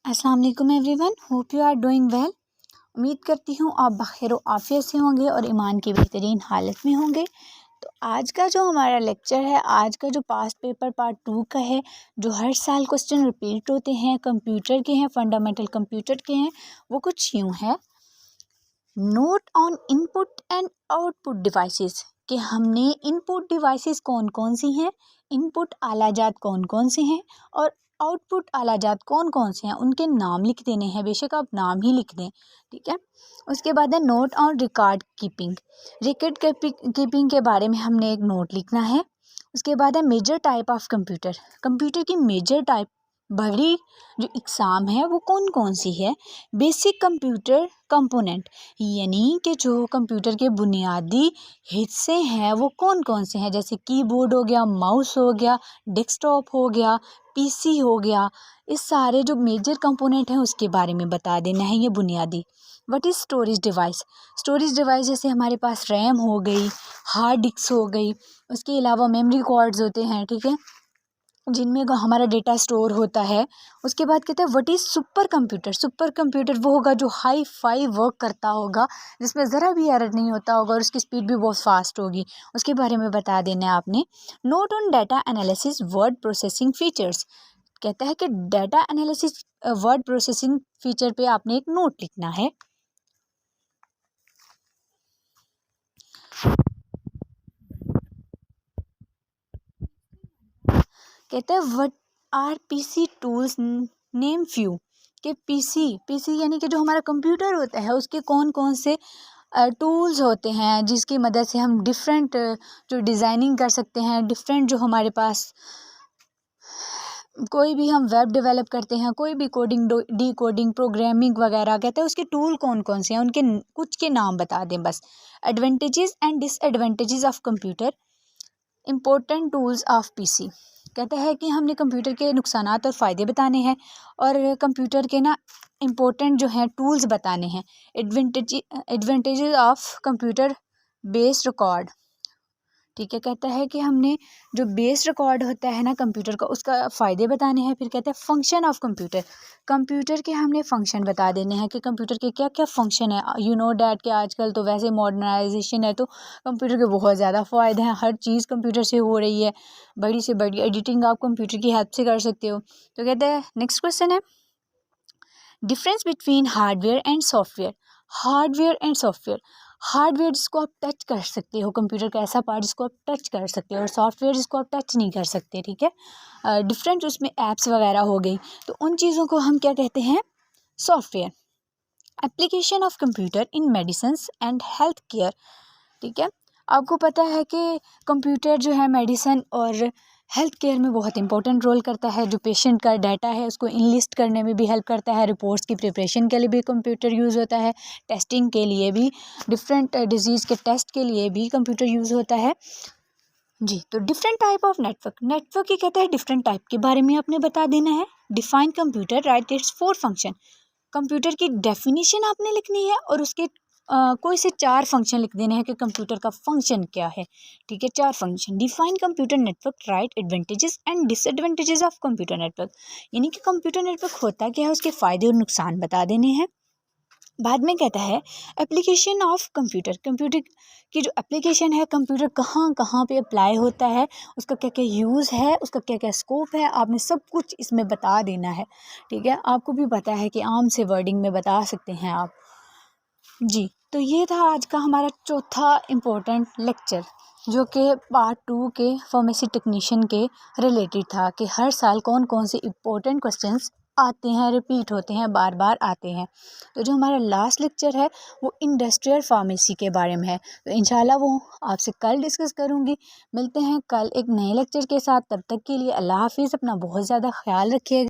अस्सलाम वालेकुम everyone, hope you are doing well. उम्मीद करती हूँ आप बखैर आफियत से होंगे और ईमान की बेहतरीन हालत में होंगे। तो आज का जो हमारा लेक्चर है, आज का जो पास्ट पेपर पार्ट 2 का है, जो हर साल क्वेश्चन रिपीट होते हैं, कंप्यूटर के हैं, फंडामेंटल कंप्यूटर के हैं, वो कुछ यूँ है। Note on input and output devices, कि हमने इनपुट डिवाइसेस कौन कौन सी हैं, इनपुट आलाजात कौन कौन से हैं और आउटपुट आलाजात कौन कौन से हैं, उनके नाम लिख देने हैं। बेशक आप नाम ही लिख दें, ठीक है। उसके बाद है note on record keeping, record keeping के बारे में हमने एक नोट लिखना है। उसके बाद है major type of computer, computer की मेजर टाइप बड़ी जो इकसाम है वो कौन कौन सी है। बेसिक कंप्यूटर कंपोनेंट, यानी कि जो कंप्यूटर के बुनियादी हिस्से हैं वो कौन कौन से हैं, जैसे कीबोर्ड हो गया, माउस हो गया, डेस्कटॉप हो गया, पीसी हो गया। इस सारे जो मेजर कंपोनेंट हैं उसके बारे में बता देना है, ये बुनियादी। What is storage device, storage device जैसे हमारे पास रैम हो गई, हार्ड डिस्क हो गई, उसके अलावा मेमोरी कार्ड्स होते हैं, ठीक है, जिनमें हमारा डेटा स्टोर होता है। उसके बाद कहते हैं what is super computer, super computer वो होगा जो हाई फाई वर्क करता होगा, जिसमें ज़रा भी एरर नहीं होता होगा और उसकी स्पीड भी बहुत फास्ट होगी, उसके बारे में बता देना है आपने। Note on data analysis word processing features, कहता है कि data analysis word processing feature पे आपने एक नोट लिखना है। कहते हैं what are PC tools, name few, कि पीसी यानी कि जो हमारा कंप्यूटर होता है उसके कौन कौन से टूल्स होते हैं जिसकी मदद से हम डिफरेंट जो डिज़ाइनिंग कर सकते हैं, डिफरेंट जो हमारे पास कोई भी हम वेब डेवलप करते हैं, कोई भी कोडिंग डी कोडिंग प्रोग्रामिंग वगैरह, कहते हैं उसके टूल कौन कौन से हैं, उनके कुछ के नाम बता दें बस। Advantages and disadvantages of computer, important tools of PC, कहता है कि हमने कंप्यूटर के नुकसानात और फ़ायदे बताने हैं और कंप्यूटर के ना इम्पोर्टेंट जो हैं टूल्स बताने हैं। Advantages of computer based record, ठीक है, कहता है कि हमने जो बेस रिकॉर्ड होता है ना कंप्यूटर का, उसका फ़ायदे बताने हैं। फिर कहता है फंक्शन ऑफ कंप्यूटर, कंप्यूटर के हमने फंक्शन बता देने हैं कि कंप्यूटर के क्या क्या फंक्शन है। यू नो डैट कि आजकल तो वैसे मॉडर्नाइजेशन है तो कंप्यूटर के बहुत ज़्यादा फ़ायदे हैं, हर चीज़ कंप्यूटर से हो रही है, बड़ी से बड़ी एडिटिंग आप कंप्यूटर की हेल्प से कर सकते हो। तो कहता है नेक्स्ट क्वेश्चन है difference between hardware and software, hardware and software, hardware जिसको आप टच कर सकते हो, कंप्यूटर का ऐसा पार्ट जिसको आप टच कर सकते हो, और सॉफ्टवेयर जिसको आप टच नहीं कर सकते, ठीक है। डिफरेंट उसमें ऐप्स वगैरह हो गई, तो उन चीज़ों को हम क्या कहते हैं, software. Application of computer in medicines and health care, ठीक है, आपको पता है कि कंप्यूटर जो है मेडिसिन और हेल्थ केयर में बहुत इंपॉर्टेंट रोल करता है। जो पेशेंट का डाटा है उसको इनलिस्ट करने में भी हेल्प करता है, रिपोर्ट्स की प्रिपरेशन के लिए भी कंप्यूटर यूज़ होता है, टेस्टिंग के लिए भी, डिफरेंट डिजीज़ के टेस्ट के लिए भी कंप्यूटर यूज़ होता है जी। तो different type of network, network ही कहता है डिफरेंट टाइप के बारे में आपने बता देना है। Define computer, right it's 4 function, computer की डेफिनेशन आपने लिखनी है और उसके कोई से 4 फंक्शन लिख देने हैं कि कंप्यूटर का फंक्शन क्या है, ठीक है, 4 function. Define computer network, right advantages and disadvantages of computer network, यानी कि कंप्यूटर नेटवर्क होता क्या है, उसके फ़ायदे और नुकसान बता देने हैं। बाद में कहता है एप्लीकेशन ऑफ कंप्यूटर, कंप्यूटर की जो एप्लीकेशन है, कंप्यूटर कहाँ कहाँ पे अप्लाई होता है, उसका क्या क्या यूज़ है, उसका क्या क्या स्कोप है, आपने सब कुछ इसमें बता देना है, ठीक है। आपको भी पता है कि आम से वर्डिंग में बता सकते हैं आप जी। तो ये था आज का हमारा चौथा इम्पोर्टेंट लेक्चर, जो कि पार्ट 2 के फार्मेसी टेक्नीशियन के रिलेटेड था, कि हर साल कौन कौन से इम्पोर्टेंट क्वेश्चंस आते हैं, रिपीट होते हैं, बार बार आते हैं। तो जो हमारा लास्ट लेक्चर है वो इंडस्ट्रियल फार्मेसी के बारे में है, तो इंशाल्लाह वो आपसे कल डिस्कस करूँगी। मिलते हैं कल एक नए लेक्चर के साथ, तब तक के लिए अल्लाह हाफिज़, अपना बहुत ज़्यादा ख्याल रखिएगा।